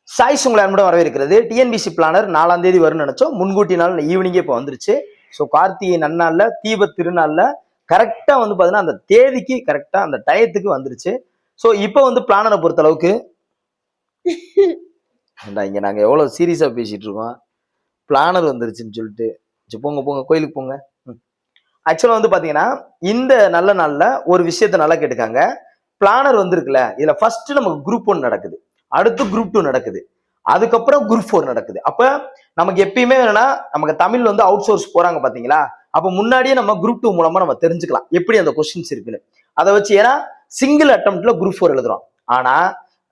Choice உங்களை அன்புடன் வரவேற்கிறது. டிஎன்பிசி பிளானர் 4ஆம் தேதி வரும்னு நினைச்சோம். முன்கூட்டி நாள் ஈவினிங்கே இப்போ வந்துருச்சு. ஸோ கார்த்திகை நன்னாள்ல தீப திருநாள்ல கரெக்டா வந்து பாத்தீங்கன்னா அந்த தேதிக்கு கரெக்டா அந்த டயத்துக்கு வந்துருச்சு. ஸோ இப்போ வந்து பிளானரை பொறுத்த அளவுக்கு இங்க நாங்க எவ்வளவு சீரியஸா பேசிட்டு இருக்கோம். பிளானர் வந்துருச்சுன்னு சொல்லிட்டு போங்க போங்க கோயிலுக்கு போங்க. ஆக்சுவலா வந்து பாத்தீங்கன்னா இந்த நல்ல நாள்ல ஒரு விஷயத்த நல்லா கேட்டுக்காங்க. பிளானர் வந்திருக்குல்ல, இதுல ஃபர்ஸ்ட் நமக்கு குரூப் 1 நடக்குது, அடுத்து குரூப் 2 நடக்குது, அதுக்கப்புறம் குரூப் 4 நடக்குது. அப்ப நமக்கு எப்பயுமே என்னன்னா நமக்கு தமிழ் வந்து அவுட் சோர்ஸ் போறாங்க பாத்தீங்களா, அப்ப முன்னாடியே நம்ம குரூப் 2 மூலமா நம்ம தெரிஞ்சுக்கலாம் எப்படி அந்த கொஸ்டின்ஸ் இருக்குன்னு. அதை வச்சு ஏன்னா சிங்கிள் அட்டம்ப்ட்ல குரூப் 4 எழுதுறோம், ஆனா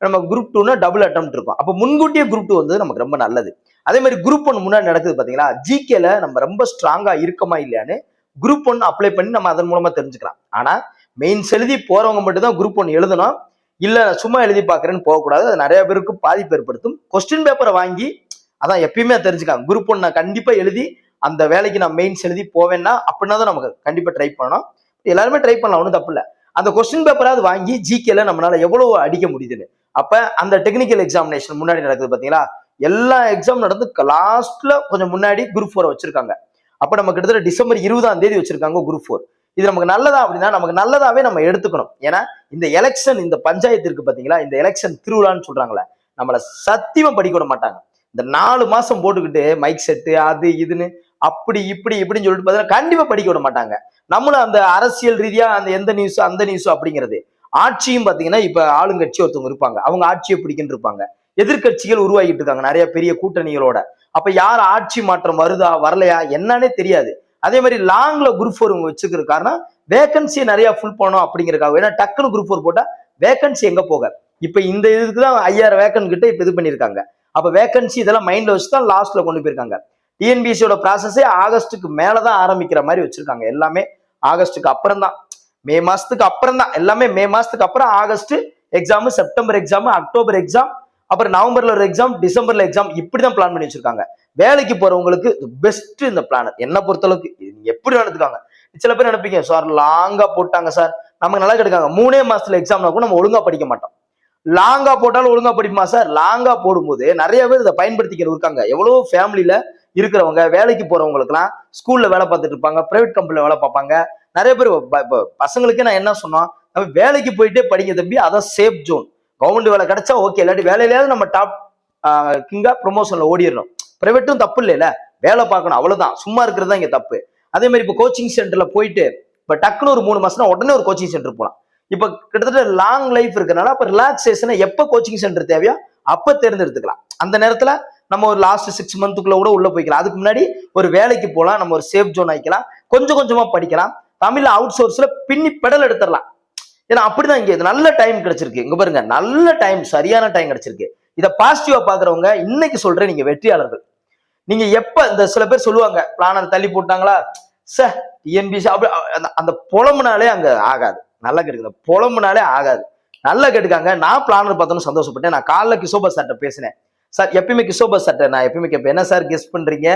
நம்ம குரூப் 2னா டபுள் அட்டம்ப்ட் இருக்கும். அப்ப முன்கூட்டியே குரூப் 2 வந்து நமக்கு ரொம்ப நல்லது. அதே மாதிரி குரூப் 1 முன்னாடி நடக்குது பாத்தீங்களா, ஜிகேல நம்ம ரொம்ப ஸ்ட்ராங்கா இருக்கமா இல்லையான்னு குரூப் 1 அப்ளை பண்ணி நம்ம அதன் மூலமா தெரிஞ்சுக்கலாம். ஆனா மெயின்ஸ் எழுதி போறவங்க மட்டும் தான் குரூப் 1 எழுதணும். இல்ல சும்மா எழுதி பாக்குறேன்னு போகக்கூடாது, அது நிறைய பேருக்கு பாதிப்பு ஏற்படுத்தும். கொஸ்டின் பேப்பரை வாங்கி அதான் எப்பயுமே தெரிஞ்சுக்காங்க. குரூப் 1 நான் கண்டிப்பா எழுதி அந்த வேலைக்கு நான் மெயின்ஸ் எழுதி போவேன்னா அப்படின்னா தான் நமக்கு கண்டிப்பா ட்ரை பண்ணணும். எல்லாருமே ட்ரை பண்ணலாம், ஒன்றும் தப்பு இல்லை. அந்த கொஸ்டின் பேப்பராவது வாங்கி ஜிகேல நம்மளால எவ்வளவு அடிக்க முடியுதுன்னு. அப்ப அந்த டெக்னிக்கல் எக்ஸாமினேஷன் முன்னாடி நடக்குது பாத்தீங்களா, எல்லா எக்ஸாம் நடந்து லாஸ்ட்ல கொஞ்சம் முன்னாடி குரூப் 4 வச்சிருக்காங்க. அப்ப நம்ம கிட்டத்தட்ட டிசம்பர் 20ஆம் தேதி வச்சிருக்காங்க குரூப் 4. இது நமக்கு நல்லதா அப்படின்னா நமக்கு நல்லதாவே நம்ம எடுத்துக்கணும். ஏன்னா இந்த எலெக்ஷன், இந்த பஞ்சாயத்து இருக்கு பாத்தீங்களா, இந்த எலெக்ஷன் திருவிழான்னு சொல்றாங்களே, நம்மள சத்தியமா படிக்க விட மாட்டாங்க. இந்த 4 மாசம் போட்டுக்கிட்டு மைக் செட்டு அது இதுன்னு அப்படி இப்படி இப்படின்னு சொல்லிட்டு பாத்தீங்கன்னா கண்டிப்பா படிக்க விட மாட்டாங்க. நம்மளும் அந்த அரசியல் ரீதியா அந்த எந்த நியூஸ் அந்த நியூஸ் அப்படிங்கிறது. ஆட்சியும் பாத்தீங்கன்னா இப்ப ஆளுங்கட்சி ஒருத்தவங்க இருப்பாங்க, அவங்க ஆட்சியை பிடிக்கின்னு இருப்பாங்க. எதிர்கட்சிகள் உருவாகிட்டு இருக்காங்க நிறைய பெரிய கூட்டணிகளோட. அப்ப யார் ஆட்சி மாற்றம் வருதா வரலையா என்னன்னே தெரியாது. அதே மாதிரி லாங்ல குரூப் 4 வச்சுக்கிற காரணம் வேகன்சி நிறைய ஃபுல் பண்ணணும் அப்படிங்கிறக்காக. ஏன்னா டக்குனு குரூப் 4 போட்டா வேகன்சி எங்க போக, இப்ப இந்த இதுக்கு தான் 5000 வேக்கன் கிட்ட இப்ப இது பண்ணிருக்காங்க. அப்ப வேகன்சி இதெல்லாம் மைண்ட்ல வச்சுதான் லாஸ்ட்ல கொண்டு போயிருக்காங்க. டிஎன்பிசியோட ப்ராசஸே ஆகஸ்டுக்கு மேலதான் ஆரம்பிக்கிற மாதிரி வச்சிருக்காங்க. எல்லாமே ஆகஸ்டுக்கு அப்புறம் தான், மே மாசத்துக்கு அப்புறம் தான் எல்லாமே. மே மாசத்துக்கு அப்புறம் August exam, September exam, October exam, அப்புறம் நவம்பர்ல ஒரு எக்ஸாம், டிசம்பர்ல எக்ஸாம், இப்படிதான் பிளான் பண்ணி வச்சிருக்காங்க. வேலைக்கு போறவங்களுக்கு பெஸ்ட் இந்த பிளானர் என்ன பொறுத்தளவுக்கு. எப்படி நடத்துக்காங்க, சில பேர் நினைப்பீங்க சார் லாங்கா போட்டாங்க சார், நமக்கு நல்லா கிடைக்காங்க 3 மாசத்துல எக்ஸாம்னா கூட நம்ம ஒழுங்கா படிக்க மாட்டோம். லாங்கா போட்டாலும் ஒழுங்கா படிக்குமா சார்? லாங்கா போடும்போது நிறைய பேர் இதை பயன்படுத்திக்கிட்டு இருக்காங்க. எவ்வளவு ஃபேமிலியில இருக்கிறவங்க, வேலைக்கு போறவங்களுக்கு எல்லாம் ஸ்கூல்ல வேலை பார்த்துட்டு இருப்பாங்க, பிரைவேட் கம்பெனில வேலை பார்ப்பாங்க. நிறைய பேர் பசங்களுக்கு நான் என்ன சொன்னோம், வேலைக்கு போயிட்டே படிங்க தம்பி, அதான் சேஃப் ஜோன். கவர்மெண்ட் வேலை கிடைச்சா ஓகே, இல்லாட்டி வேலையிலேயாவது நம்ம டாப் கிங்கா ப்ரொமோஷன்ல ஓடிடணும். பிரைவேட்டும் தப்பு இல்லைல்ல, வேலை பார்க்கணும், அவ்வளவுதான். சும்மா இருக்கிறது தான் இங்க தப்பு. அதே மாதிரி இப்போ கோச்சிங் சென்டர்ல போயிட்டு இப்ப டக்குனு ஒரு 3 மாசம்னா உடனே ஒரு கோச்சிங் சென்டர் போகலாம். இப்ப கிட்டத்தட்ட லாங் லைஃப் இருக்கனால அப்ப ரிலாக்ஸேஷனை எப்ப கோச்சிங் சென்டர் தேவையோ அப்ப தேர்ந்தெடுத்துக்கலாம். அந்த நேரத்துல நம்ம ஒரு லாஸ்ட் 6 மந்த்துக்குள்ள கூட உள்ள போய்க்கலாம். அதுக்கு முன்னாடி ஒரு வேலைக்கு போகலாம், நம்ம ஒரு சேஃப் ஜோன் ஆகிக்கலாம், கொஞ்சம் கொஞ்சமா படிக்கலாம். தமிழ்ல அவுட் சோர்ஸ்ல பின்னி பெடல் எடுத்துடலாம். ஏன்னா அப்படிதான் இங்க நல்ல டைம் கிடைச்சிருக்கு. இங்க பாருங்க, நல்ல டைம், சரியான டைம் கிடைச்சிருக்கு. இதை பாசிட்டிவா பாக்குறவங்க இன்னைக்கு சொல்றேன், நீங்க வெற்றியாளர்கள். நீங்க எப்ப இந்த சில பேர் சொல்லுவாங்க பிளானர் தள்ளி போட்டாங்களா சார் டிஎன்பிசி அப்படி அந்த புலம்புனாலே அங்க ஆகாது. நல்லா கேட்டுக்க, புலம்புனாலே ஆகாது. நல்லா கேட்டுக்காங்க. நான் பிளானர் பார்த்தோன்னு சந்தோஷப்பட்டேன். நான் காலைல கிஷோபா சார்ட்ட பேசினேன். சார் எப்பயுமே கிஷோபா சார்ட்ட நான் எப்பயுமே கேட்பேன், என்ன சார் கெஸ் பண்றீங்க,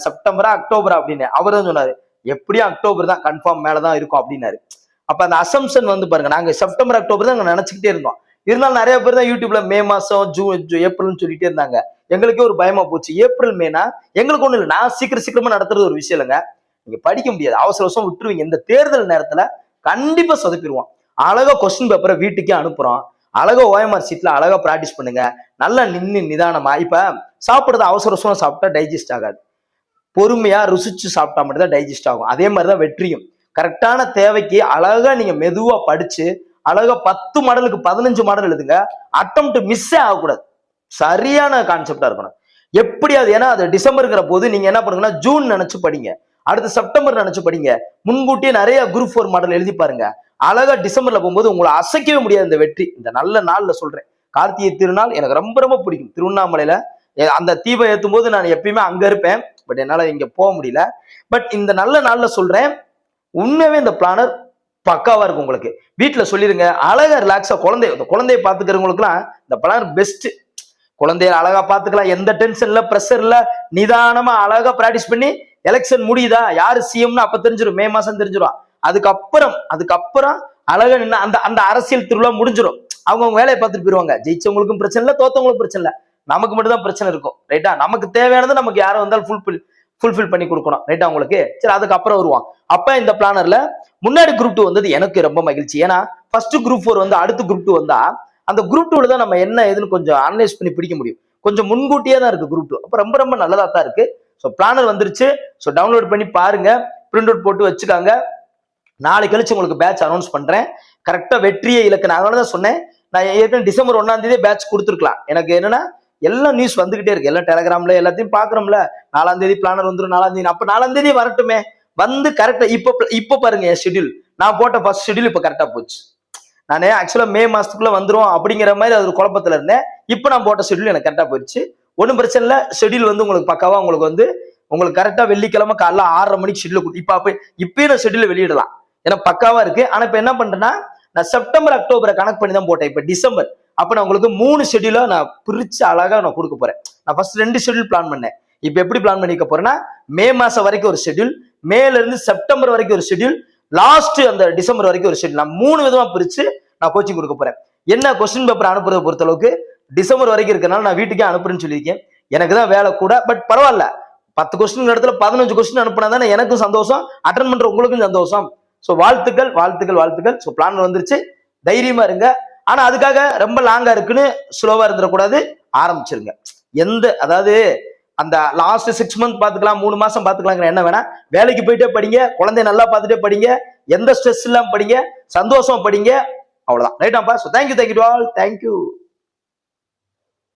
செப்டம்பரா அக்டோபரா அப்படின்னு. அவர் தான் சொன்னாரு, எப்படியும் அக்டோபர் தான், கன்ஃபார்ம் மேலதான் இருக்கும் அப்படின்னாரு. அப்ப அந்த அசம்ஷன் வந்து பாருங்க, நாங்க செப்டம்பர் அக்டோபர் தான் நினைச்சுக்கிட்டே இருந்தோம். இருந்தாலும் நிறைய பேர் தான் யூடியூப்ல மே மாசம் ஜூன் ஏப்ரல்னு சொல்லிட்டே இருந்தாங்க. எங்களுக்கே ஒரு பயமா போச்சு. ஏப்ரல் மேனா எங்களுக்கு ஒண்ணு இல்லை, நான் சீக்கிரமா நடத்துறது ஒரு விஷயம் இல்லைங்க. நீங்க படிக்க முடியாது, அவசர அவசரம் விட்டுருவீங்க. இந்த தேர்தல் நேரத்துல கண்டிப்பா சொதப்பிடுவோம். அழகா கொஸ்டின் பேப்பரை வீட்டுக்கே அனுப்புறோம், அழகா ஓஎம்ஆர் சீட்ல அழகா பிராக்டிஸ் பண்ணுங்க, நல்லா நின்று நிதானமா. இப்ப சாப்பிடுறது அவசர அவசரம் சாப்பிட்டா டைஜஸ்ட் ஆகாது, பொறுமையா ருசிச்சு சாப்பிட்டா மட்டும் தான் டைஜஸ்ட் ஆகும். அதே மாதிரிதான் வெற்றியும். கரெக்டான தேவைக்கு அழகா நீங்க மெதுவா படிச்சு அழகா 10 மாடலுக்கு 15 மாடல் எழுதுங்க. அட்டம்ப்ட் மிஸ்ஸே ஆகக்கூடாது, சரியான கான்செப்டா இருக்கணும் எப்படியாவது. ஏன்னா அது டிசம்பருங்கிற போது நீங்க என்ன பண்ணுங்கன்னா ஜூன் நினைச்சு படிங்க, அடுத்து செப்டம்பர் நினைச்சு படிங்க. முன்கூட்டியே நிறைய குரூப் 4 மாடல் எழுதி பாருங்க. அழகா டிசம்பர்ல போகும்போது உங்களை அசைக்கவே முடியாது இந்த வெற்றி. இந்த நல்ல நாள்ல சொல்றேன், கார்த்திகை திருநாள் எனக்கு ரொம்ப ரொம்ப பிடிக்கும். திருவண்ணாமலையில அந்த தீபம் ஏற்றும் போது நான் எப்பயுமே அங்க இருப்பேன், பட் என்னால இங்க போக முடியல. பட் இந்த நல்ல நாள்ல சொல்றேன், உண்மையாவே இந்த பிளானர் பக்காவா இருக்கும். உங்களுக்கு வீட்டுல சொல்லிருங்க, அழகா ரிலாக்ஸா குழந்தைய பாத்துக்கிறவங்களுக்கு எல்லாம் இந்த பிளானர் பெஸ்ட். குழந்தைய அழகா பாத்துக்கலாம், எந்த டென்ஷன்ல பிரஷர்ல நிதானமா அழகா பிராக்டிஸ் பண்ணி எலெக்ஷன் முடியுதா, யாரு சிஎம்னு அப்ப தெரிஞ்சிடும், மே மாசம் தெரிஞ்சிடும். அதுக்கப்புறம் அழகா நின்று அந்த அந்த அரசியல் திருவிழா முடிஞ்சிடும். அவங்க வேலையை பார்த்துட்டு போயிருவாங்க. ஜெயிச்சவங்களுக்கும் பிரச்சனை இல்லை, தோத்தவங்களுக்கும் பிரச்சனை இல்லை. நமக்கு மட்டும் தான் பிரச்சனை இருக்கும். ரைட்டா? நமக்கு தேவையானது நமக்கு யாரும் வந்தாலும் ஃபுல்ஃபில் பண்ணி கொடுக்கணும். ரைட்டா உங்களுக்கு? சரி, அதுக்கப்புறம் வருவான். அப்ப இந்த பிளானர்ல முன்னாடி குரூப் 2 வந்தது எனக்கு ரொம்ப மகிழ்ச்சி. ஏன்னா ஃபர்ஸ்ட் குரூப் 4 வந்து அடுத்து குரூப் 2 வந்தா அந்த குரூப் 2ல தான் நம்ம என்ன ஏதுன்னு கொஞ்சம் அனலைஸ் பண்ணி பிடிக்க முடியும். கொஞ்சம் முன்கூட்டியே தான் இருக்கு குரூப் 2. அப்ப ரொம்ப ரொம்ப நல்லதா தான் இருக்கு. ஸோ பிளானர் வந்துருச்சு. ஸோ டவுன்லோட் பண்ணி பாருங்க, பிரிண்ட் அவுட் போட்டு வச்சுக்காங்க. நாளை கழிச்சு உங்களுக்கு பேட்ச் அனௌன்ஸ் பண்றேன். கரெக்டா வெற்றியை இலக்கு. நான் அதனால தான் சொன்னேன், நான் ஏற்கனவே டிசம்பர் 1 பேட்ச் கொடுத்துருக்கலாம். எனக்கு என்னன்னா எல்லாம் நியூஸ் வந்துகிட்டே இருக்கு, எல்லாம் டெலகிராம்ல எல்லாத்தையும் பாக்குறோம்ல. 4 பிளானர் வந்துடும், 4 அப்ப 4 வரட்டுமே. வந்து கரெக்டா இப்ப பாருங்க என் ஷெட்யூல். நான் போட்ட ஃபர்ஸ்ட் ஷெட்யூல் இப்ப கரெக்டா போச்சு. நான் ஆக்சுவலா மே மாசத்துக்குள்ள வந்துரும் அப்படிங்கிற மாதிரி அது ஒரு குழப்பத்துல இருந்தேன். இப்ப நான் போட்ட ஷெட்யூல் எனக்கு கரெக்டா போயிடுச்சு. ஒன்னும் பிரச்சனை இல்ல. ஷெட்யூல் வந்து உங்களுக்கு பக்காவா உங்களுக்கு கரெக்டா வெள்ளிக்கிழமை காலைல 6:30 மணிக்கு ஷெட்யூல் இப்பயே நான் ஷெட்யூல் வெளியிடலாம். ஏன்னா பக்காவா இருக்கு. ஆனா இப்ப என்ன பண்றேன்னா, நான் செப்டம்பர் அக்டோபரை கனெக்ட் பண்ணி தான் போட்டேன். இப்ப டிசம்பர். அப்ப நான் உங்களுக்கு 3 ஷெட்யூலா நான் பிரிச்சு அழகா நான் கொடுக்க போறேன். நான் ஃபர்ஸ்ட் 2 ஷெட்யூல் பிளான் பண்ணேன். இப்ப எப்படி பிளான் பண்ணிக்க போறேன்னா, மே மாசம் வரைக்கும் ஒரு ஷெட்யூல், மேல இருந்து செப்டம்பர் வரைக்கும் ஒரு ஷெட்யூல், லாஸ்ட் அந்த டிசம்பர் வரைக்கும் ஒரு ஷெட்யூல். நான் 3 விதமா பிரிச்சு நான் கோச்சிங் கொடுக்க போறேன். என்ன கொஸ்டின் பேப்பர் அனுப்புறதை பொறுத்த அளவுக்கு டிசம்பர் வரைக்கும் இருக்கனால நான் வீட்டுக்கே அனுப்புறேன்னு சொல்லியிருக்கேன். எனக்கு தான் வேலை கூட, பட் பரவாயில்ல. 10 கொஸ்டின் இடத்துல 15 கொஸ்டின் அனுப்புனா தானே எனக்கும் சந்தோஷம், அட்டன் பண்ற உங்களுக்கும் சந்தோஷம். ஸோ வாழ்த்துக்கள் வாழ்த்துக்கள் வாழ்த்துக்கள். ஸோ பிளான் வந்துருச்சு, தைரியமா இருங்க. ஆனா அதுக்காக ரொம்ப லாங்கா இருக்குன்னு ஸ்லோவா இருந்துடக்கூடாது, ஆரம்பிச்சிருங்க. அதாவது அந்த லாஸ்ட் 6 மந்த் பாத்துக்கலாம், 3 மாசம் பாத்துக்கலாம், என்ன வேணா வேலைக்கு போயிட்டே படிங்க, குழந்தைய நல்லா பார்த்துட்டே படிங்க, எந்த ஸ்ட்ரெஸ் இல்லாம படிங்க, சந்தோஷம் படிங்க, அவ்வளவுதான். ரைட்டாப்பா? So thank you to all. Thank you.